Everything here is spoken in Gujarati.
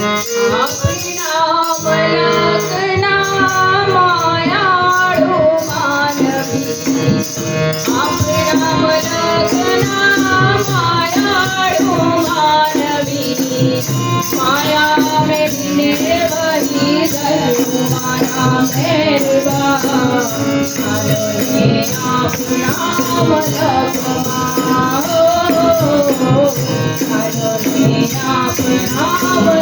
આપણા મલકના માયાળુ માનવી, આપણા મલકના માયાળુ માનવી, માયા મેળીને વહી ગયું મારા મેરવા. ચાલો ને આપણા મલકમાં, ચાલો ને આપણા